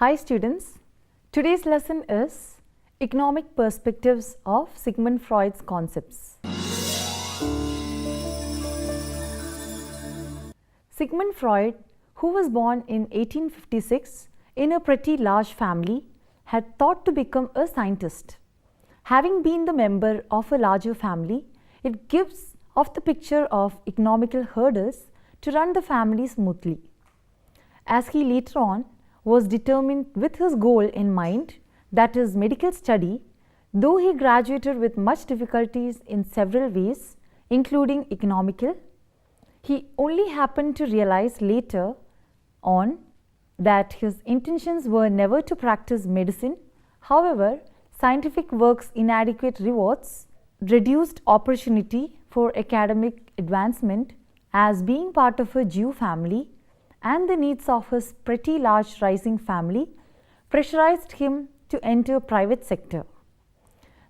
Hi students, today's lesson is Economic Perspectives of Sigmund Freud's Concepts. Sigmund Freud, who was born in 1856 in a pretty large family, had thought to become a scientist. Having been the member of a larger family, it gives off the picture of economical hurdles to run the family smoothly. As he later on was determined with his goal in mind, that is medical study, though he graduated with much difficulties in several ways, including economical, he only happened to realize later on that his intentions were never to practice medicine. However, scientific work's inadequate rewards, reduced opportunity for academic advancement as being part of a Jew family, and the needs of his pretty large rising family pressurized him to enter private sector.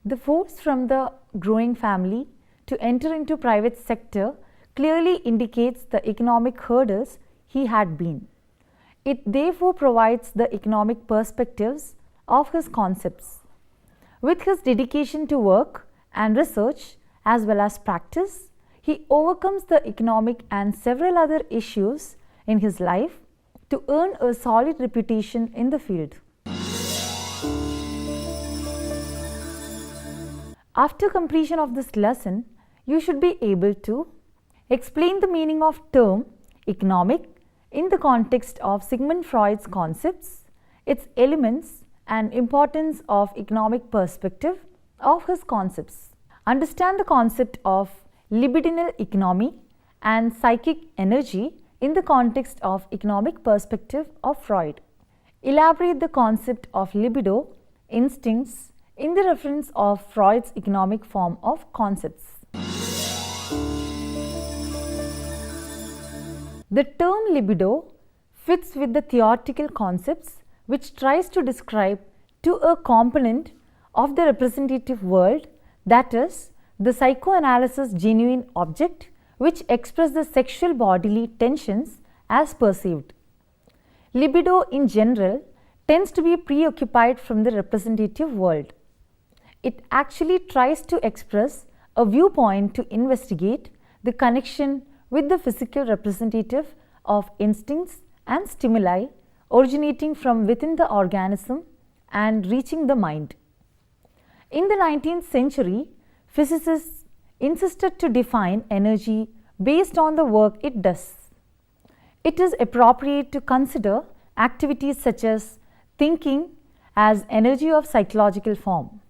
The force from the growing family to enter into private sector clearly indicates the economic hurdles he had been. It therefore provides the economic perspectives of his concepts. With his dedication to work and research as well as practice, he overcomes the economic and several other issues in his life to earn a solid reputation in the field. After completion of this lesson, you should be able to explain the meaning of term economic in the context of Sigmund Freud's concepts, its elements and importance of economic perspective of his concepts. Understand the concept of libidinal economy and psychic energy in the context of economic perspective of Freud. Elaborate the concept of libido, instincts, in the reference of Freud's economic form of concepts. The term libido fits with the theoretical concepts which tries to describe to a component of the representative world, that is, the psychoanalysis genuine object which express the sexual bodily tensions as perceived. Libido in general tends to be preoccupied from the representative world. It actually tries to express a viewpoint to investigate the connection with the physical representative of instincts and stimuli originating from within the organism and reaching the mind. In the 19th century, physicists insisted to define energy based on the work it does. It is appropriate to consider activities such as thinking as energy of psychological form.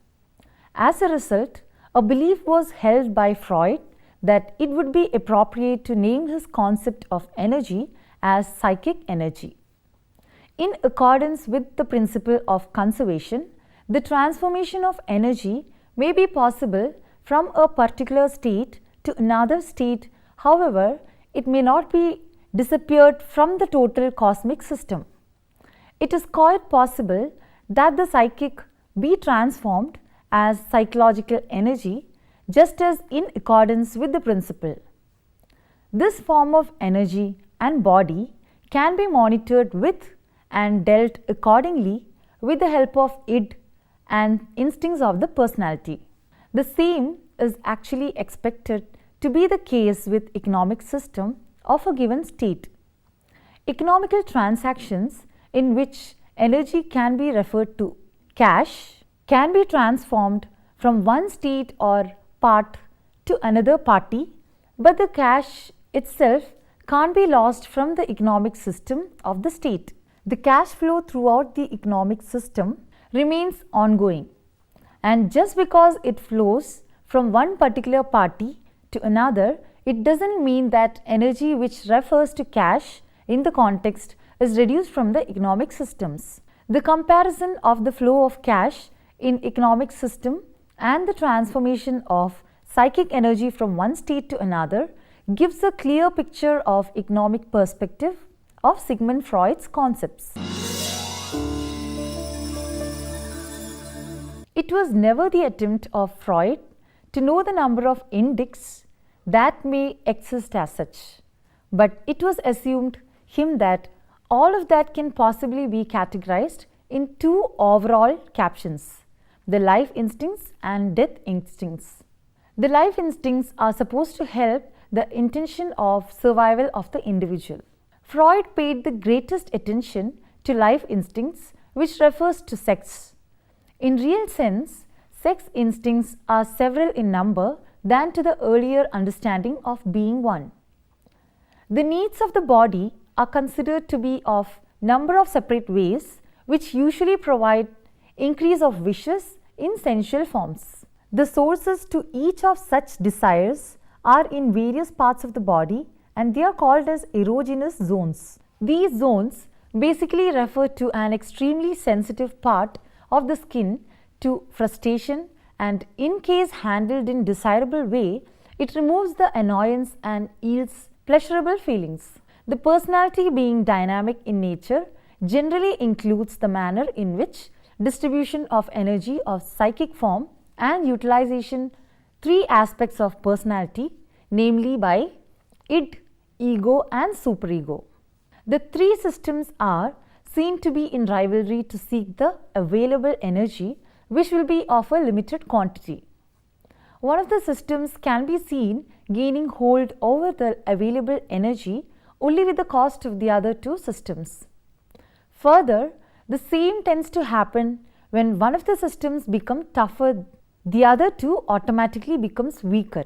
As a result, a belief was held by Freud that it would be appropriate to name his concept of energy as psychic energy. In accordance with the principle of conservation, the transformation of energy may be possible from a particular state to another state. However, it may not be disappeared from the total cosmic system. It is quite possible that the psychic be transformed as psychological energy, just as in accordance with the principle. This form of energy and body can be monitored with and dealt accordingly with the help of id and instincts of the personality. The same is actually expected to be the case with economic system of a given state. Economical transactions in which energy can be referred to cash can be transformed from one state or part to another party, but the cash itself can't be lost from the economic system of the state. The cash flow throughout the economic system remains ongoing, and just because it flows from one particular party to another, it doesn't mean that energy which refers to cash in the context is reduced from the economic systems. The comparison of the flow of cash in economic system and the transformation of psychic energy from one state to another gives a clear picture of economic perspective of Sigmund Freud's concepts. It was never the attempt of Freud to know the number of indices that may exist as such, but it was assumed him that all of that can possibly be categorized in two overall captions: the life instincts and death instincts. The life instincts are supposed to help the intention of survival of the individual. Freud paid the greatest attention to life instincts, which refers to sex. In real sense, sex instincts are several in number than to the earlier understanding of being one. The needs of the body are considered to be of number of separate ways, which usually provide increase of wishes in sensual forms. The sources to each of such desires are in various parts of the body, and they are called as erogenous zones. These zones basically refer to an extremely sensitive part of the skin to frustration, and in case handled in desirable way, it removes the annoyance and yields pleasurable feelings. The personality, being dynamic in nature, generally includes the manner in which distribution of energy of psychic form and utilization three aspects of personality, namely by id, ego and superego. The three systems are seen to be in rivalry to seek the available energy, which will be of a limited quantity. One of the systems can be seen gaining hold over the available energy only with the cost of the other two systems. Further, the same tends to happen when one of the systems becomes tougher, the other two automatically becomes weaker,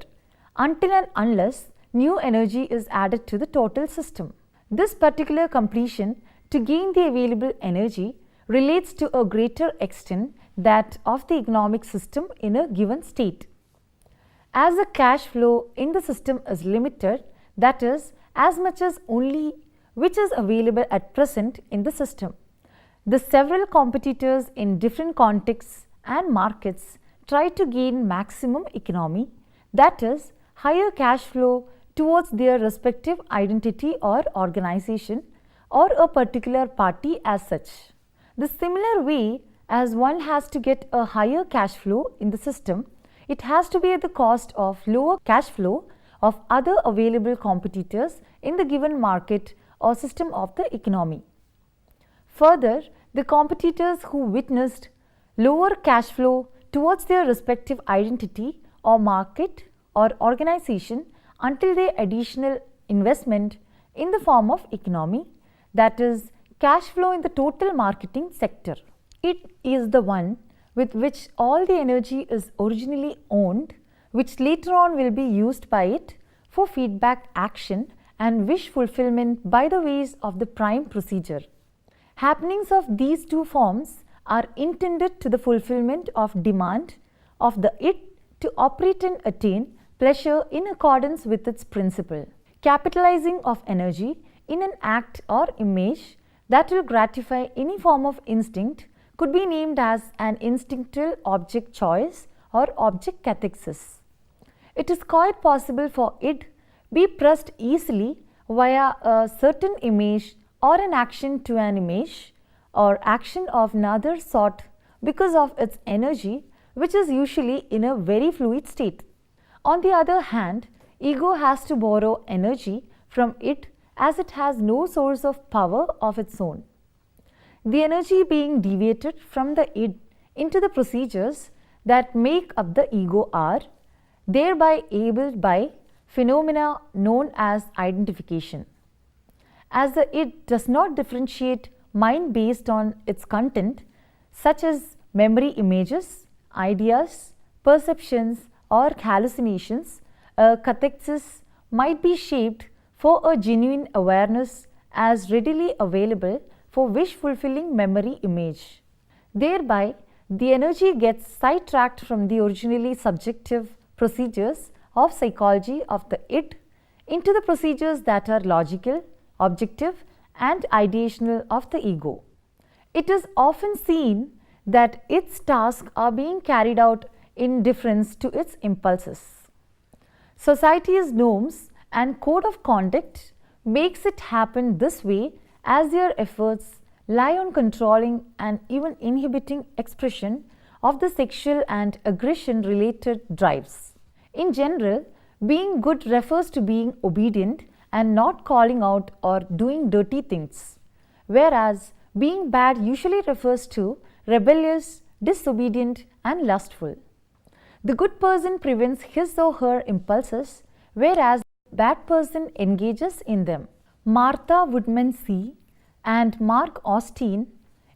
until and unless new energy is added to the total system. This particular completion to gain the available energy relates to a greater extent that of the economic system in a given state. As the cash flow in the system is limited, that is, as much as only which is available at present in the system, the several competitors in different contexts and markets try to gain maximum economy, that is, higher cash flow towards their respective identity or organization or a particular party as such. The similar way as one has to get a higher cash flow in the system, it has to be at the cost of lower cash flow of other available competitors in the given market or system of the economy. Further, the competitors who witnessed lower cash flow towards their respective identity or market or organization until their additional investment in the form of economy, that is, cash flow in the total marketing sector. It is the one with which all the energy is originally owned, which later on will be used by it for feedback action and wish fulfillment by the ways of the prime procedure. Happenings of these two forms are intended to the fulfillment of demand of the it to operate and attain pleasure in accordance with its principle. Capitalizing of energy in an act or image that will gratify any form of instinct could be named as an instinctual object choice or object cathexis. It is quite possible for it be pressed easily via a certain image or an action to an image or action of another sort because of its energy, which is usually in a very fluid state. On the other hand, ego has to borrow energy from it as it has no source of power of its own. The energy being deviated from the id into the procedures that make up the ego are thereby abled by phenomena known as identification. As the id does not differentiate mind based on its content, such as memory images, ideas, perceptions or hallucinations, a cathexis might be shaped for a genuine awareness as readily available for wish-fulfilling memory image. Thereby, the energy gets sidetracked from the originally subjective procedures of psychology of the id into the procedures that are logical, objective and ideational of the ego. It is often seen that its tasks are being carried out in difference to its impulses. Society's norms and code of conduct makes it happen this way as their efforts lie on controlling and even inhibiting expression of the sexual and aggression related drives. In general, being good refers to being obedient and not calling out or doing dirty things, whereas Being bad usually refers to rebellious, disobedient, and lustful. The good person prevents his or her impulses, whereas the bad person engages in them. Martha Woodman C. and Mark Austin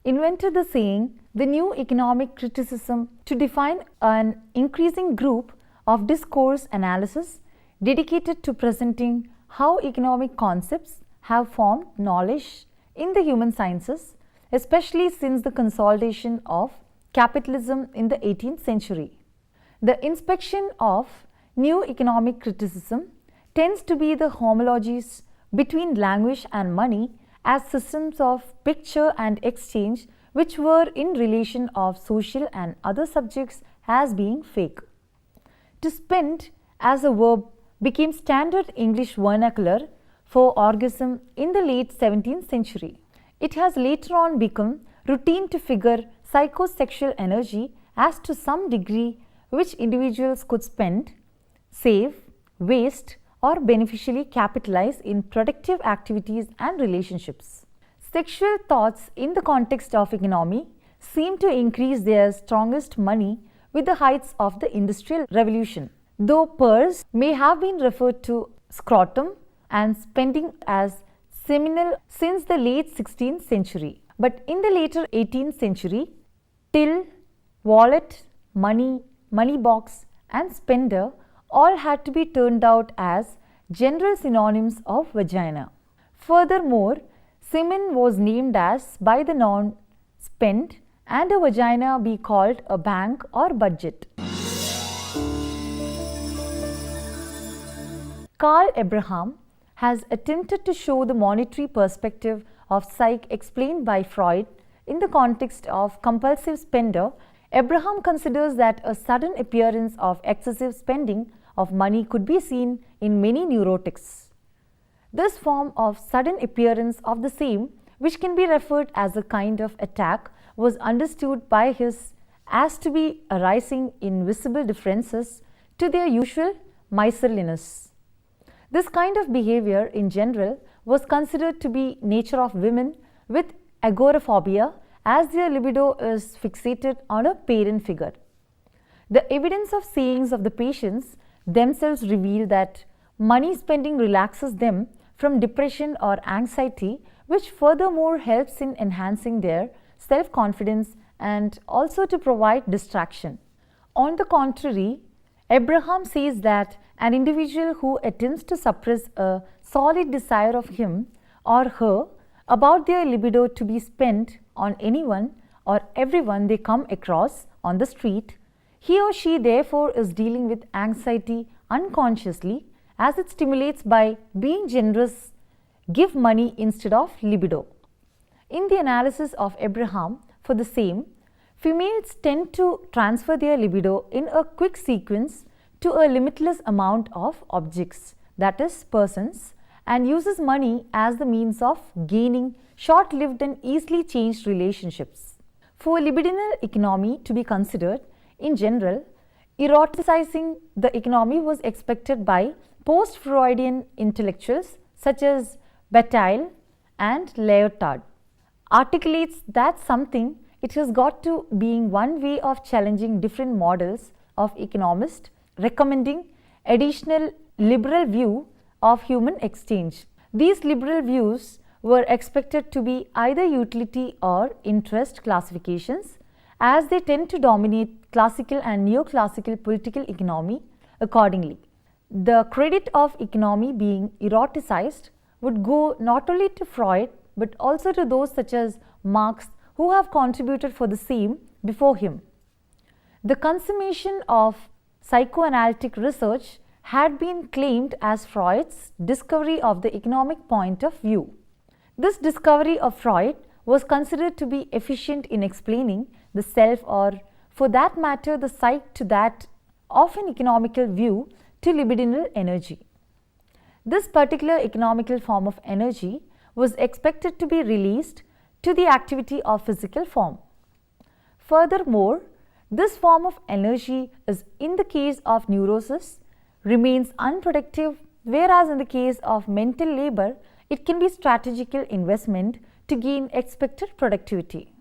invented the saying, the new economic criticism, to define an increasing group of discourse analysis dedicated to presenting how economic concepts have formed knowledge in the human sciences, especially since the consolidation of capitalism in the 18th century. The inspection of new economic criticism tends to be the homologies between language and money as systems of picture and exchange which were in relation of social and other subjects as being fake. To spend as a verb became standard English vernacular for orgasm in the late 17th century. It has later on become routine to figure psychosexual energy as to some degree which individuals could spend, save, waste, or beneficially capitalize in productive activities and relationships. Sexual thoughts in the context of economy seem to increase their strongest money with the heights of the Industrial Revolution, though purse may have been referred to scrotum and spending as seminal since the late 16th century. But in the later 18th century, till, wallet, money, money box, and spender all had to be turned out as general synonyms of vagina. Furthermore, semen was named as by the noun spend and a vagina be called a bank or budget. Karl Abraham has attempted to show the monetary perspective of psyche explained by Freud in the context of compulsive spender. Abraham considers that a sudden appearance of excessive spending of money could be seen in many neurotics. This form of sudden appearance of the same, which can be referred as a kind of attack, was understood by his as to be arising in visible differences to their usual miserliness. This kind of behavior in general was considered to be nature of women with agoraphobia, as their libido is fixated on a parent figure. The evidence of sayings of the patients themselves reveal that money spending relaxes them from depression or anxiety, which furthermore helps in enhancing their self-confidence and also to provide distraction. On the contrary, Abraham says that an individual who attempts to suppress a solid desire of him or her about their libido to be spent on anyone or everyone they come across on the street, he or she therefore is dealing with anxiety unconsciously, as it stimulates by being generous, give money instead of libido. In the analysis of Abraham for the same, females tend to transfer their libido in a quick sequence to a limitless amount of objects, that is persons, and uses money as the means of gaining short-lived and easily changed relationships. For libidinal economy to be considered, in general, eroticizing the economy was expected by post-Freudian intellectuals such as Bataille and Lyotard. Articulates that something it has got to being one way of challenging different models of economists, recommending additional liberal view of human exchange. These liberal views were expected to be either utility or interest classifications, as they tend to dominate classical and neoclassical political economy accordingly. The credit of economy being eroticized would go not only to Freud but also to those such as Marx who have contributed for the same before him. The consummation of psychoanalytic research had been claimed as Freud's discovery of the economic point of view. This discovery of Freud was considered to be efficient in explaining the self, or for that matter the psyche, to that of an economical view to libidinal energy. This particular economical form of energy was expected to be released to the activity of physical form. Furthermore, this form of energy is in the case of neurosis remains unproductive, whereas in the case of mental labor it can be strategical investment to gain expected productivity.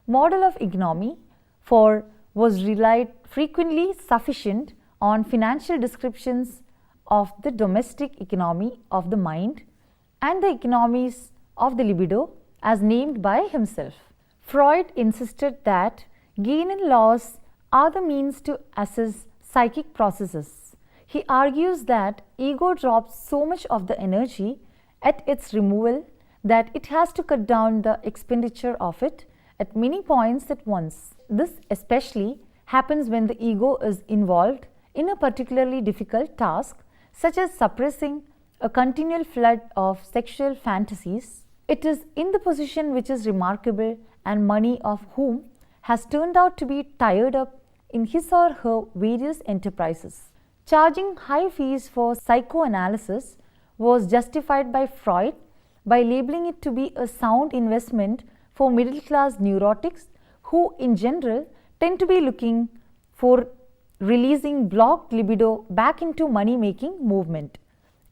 Model of economy for was relied frequently sufficient on financial descriptions of the domestic economy of the mind and the economies of the libido as named by himself. Freud insisted that gain and loss are the means to assess psychic processes. He argues that ego drops so much of the energy at its removal that it has to cut down the expenditure of it at many points at once. This especially happens when the ego is involved in a particularly difficult task, such as suppressing a continual flood of sexual fantasies. It is in the position which is remarkable and money of whom has turned out to be tied up in his or her various enterprises. Charging high fees for psychoanalysis was justified by Freud by labeling it to be a sound investment for middle class neurotics who in general tend to be looking for releasing blocked libido back into money making movement.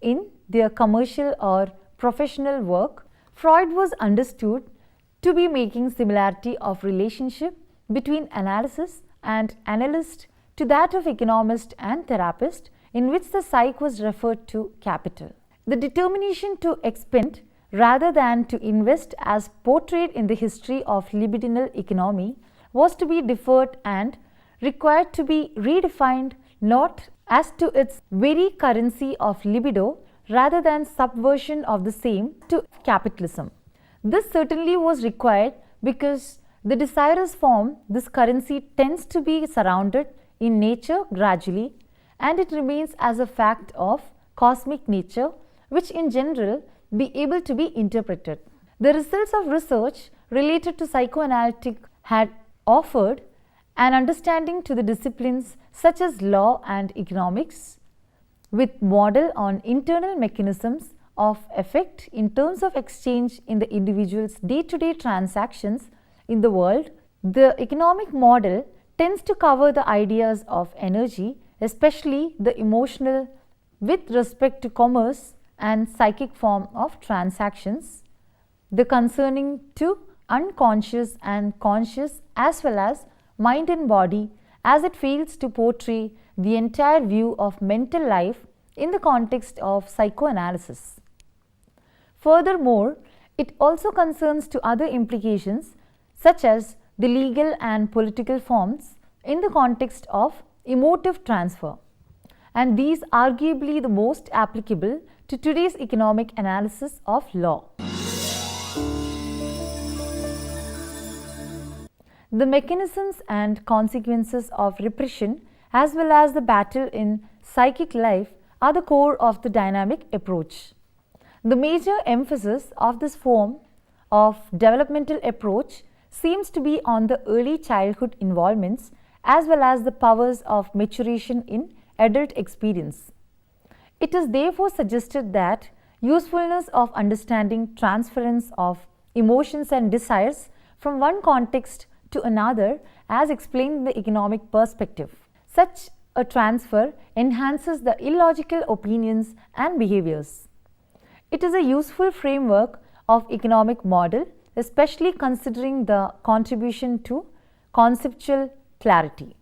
In their commercial or professional work, Freud was understood to be making similarity of relationship between analysis and analyst to that of economist and therapist, in which the psyche was referred to capital. The determination to expend rather than to invest as portrayed in the history of libidinal economy was to be deferred and required to be redefined not as to its very currency of libido rather than subversion of the same to capitalism. This certainly was required because the desirous form this currency tends to be surrounded in nature gradually, and it remains as a fact of cosmic nature which in general be able to be interpreted. The results of research related to psychoanalytic had offered an understanding to the disciplines such as law and economics, with model on internal mechanisms of effect in terms of exchange in the individual's day-to-day transactions in the world. The economic model tends to cover the ideas of energy, especially the emotional, with respect to commerce and psychic form of transactions, the concerning to unconscious and conscious as well as mind and body, as it fails to portray the entire view of mental life in the context of psychoanalysis. Furthermore, it also concerns to other implications such as the legal and political forms in the context of emotive transfer, and these arguably the most applicable to today's economic analysis of law. The mechanisms and consequences of repression as well as the battle in psychic life are the core of the dynamic approach. The major emphasis of this form of developmental approach seems to be on the early childhood involvements as well as the powers of maturation in adult experience. It is therefore suggested that usefulness of understanding transference of emotions and desires from one context to another as explained in the economic perspective. Such a transfer enhances the illogical opinions and behaviors. It is a useful framework of economic model, especially considering the contribution to conceptual clarity,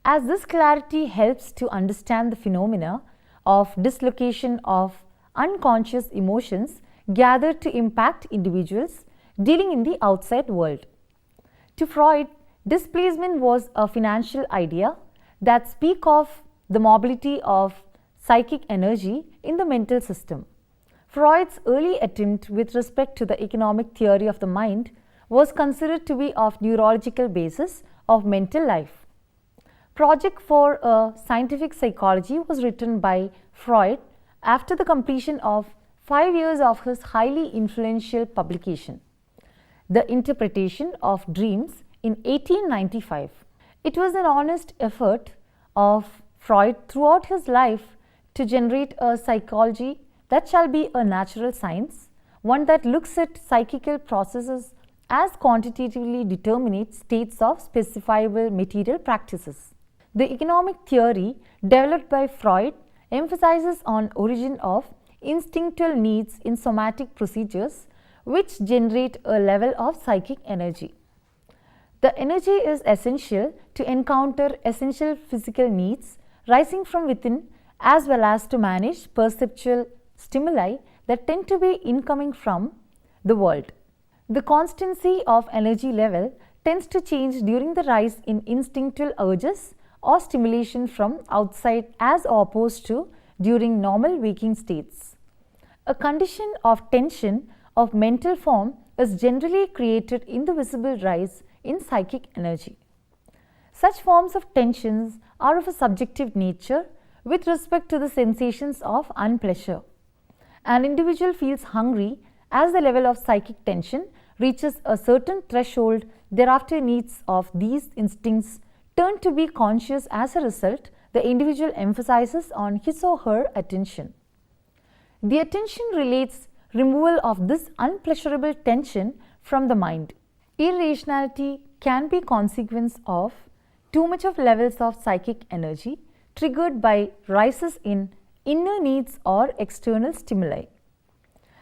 as this clarity helps to understand the phenomena of dislocation of unconscious emotions gathered to impact individuals dealing in the outside world. To Freud, displacement was a financial idea that speaks of the mobility of psychic energy in the mental system. Freud's early attempt with respect to the economic theory of the mind was considered to be of neurological basis of mental life. Project for a Scientific Psychology was written by Freud after the completion of 5 years of his highly influential publication, The Interpretation of Dreams, in 1895. It was an honest effort of Freud throughout his life to generate a psychology that shall be a natural science, one that looks at psychical processes as quantitatively determinate states of specifiable material practices. The economic theory developed by Freud emphasizes on origin of instinctual needs in somatic procedures, which generate a level of psychic energy. The energy is essential to encounter essential physical needs rising from within, as well as to manage perceptual stimuli that tend to be incoming from the world. The constancy of energy level tends to change during the rise in instinctual urges or stimulation from outside as opposed to during normal waking states. A condition of tension of mental form is generally created in the visible rise in psychic energy. Such forms of tensions are of a subjective nature with respect to the sensations of unpleasure. An individual feels hungry as the level of psychic tension reaches a certain threshold, thereafter needs of these instincts turn to be conscious. As a result, the individual emphasizes on his or her attention. The attention relates removal of this unpleasurable tension from the mind. Irrationality can be consequence of too much of levels of psychic energy triggered by rises in inner needs or external stimuli.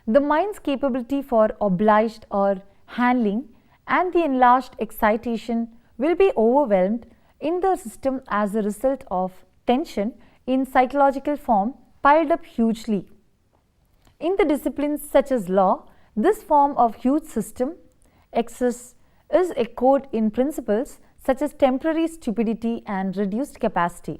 The mind's capability for obliged or handling and the enlarged excitation will be overwhelmed in the system as a result of tension in psychological form piled up hugely. In the disciplines such as law, this form of huge system excess is echoed in principles such as temporary stupidity and reduced capacity.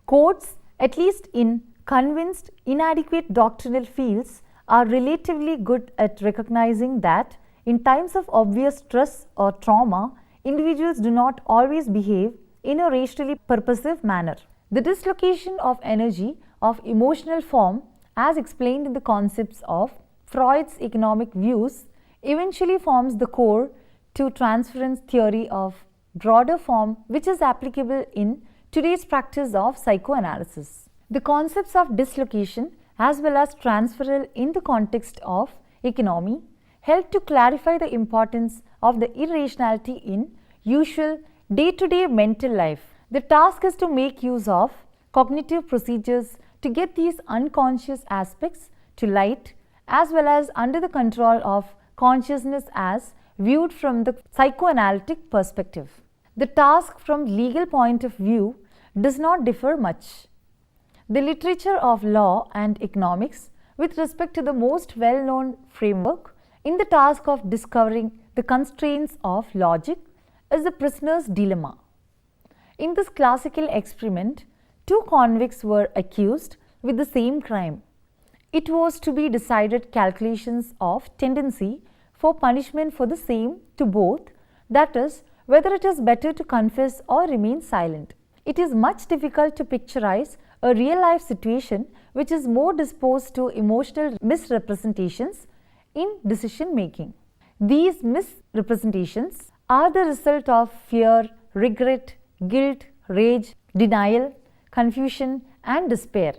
Courts, at least in convinced inadequate doctrinal fields, are relatively good at recognizing that in times of obvious stress or trauma, individuals do not always behave in a rationally purposive manner. The dislocation of energy of emotional form, as explained in the concepts of Freud's economic views, eventually forms the core to transference theory of broader form, which is applicable in today's practice of psychoanalysis. The concepts of dislocation as well as transferal in the context of economy help to clarify the importance of the irrationality in usual day-to-day mental life. The task is to make use of cognitive procedures to get these unconscious aspects to light, as well as under the control of consciousness as viewed from the psychoanalytic perspective. The task from legal point of view does not differ much. The literature of law and economics with respect to the most well-known framework in the task of discovering the constraints of logic is the prisoner's dilemma. In this classical experiment, two convicts were accused with the same crime. It was to be decided calculations of tendency for punishment for the same to both, that is, whether it is better to confess or remain silent. It is much difficult to picturize a real life situation which is more disposed to emotional misrepresentations in decision making. These misrepresentations are the result of fear, regret, guilt, rage, denial, confusion and despair.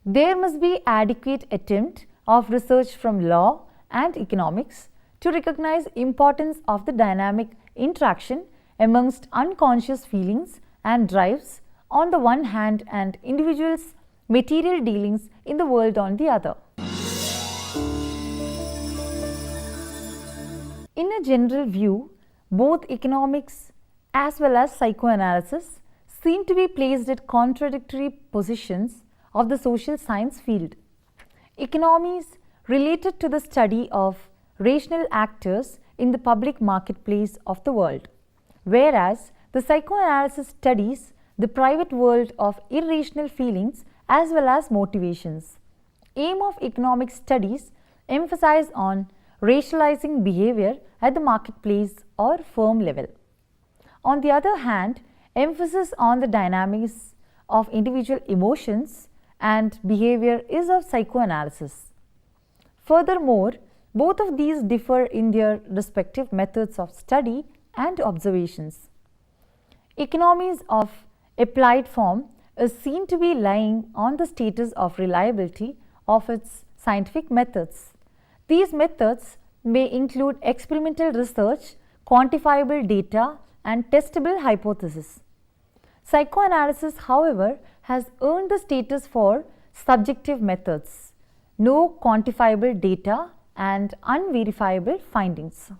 There must be adequate attempt of research from law and economics to recognize importance of the dynamic interaction amongst unconscious feelings and drives on the one hand and individuals' material dealings in the world on the other. In a general view, both economics as well as psychoanalysis seem to be placed at contradictory positions of the social science field. Economy is related to the study of rational actors in the public marketplace of the world, whereas the psychoanalysis studies the private world of irrational feelings as well as motivations. Aim of economic studies emphasize on racializing behavior at the marketplace or firm level. On the other hand, emphasis on the dynamics of individual emotions and behavior is of psychoanalysis. Furthermore, both of these differ in their respective methods of study and observations. Economies of applied form is seen to be lying on the status of reliability of its scientific methods. These methods may include experimental research, quantifiable data, and testable hypotheses. Psychoanalysis, however, has earned the status for subjective methods. No quantifiable data and unverifiable findings.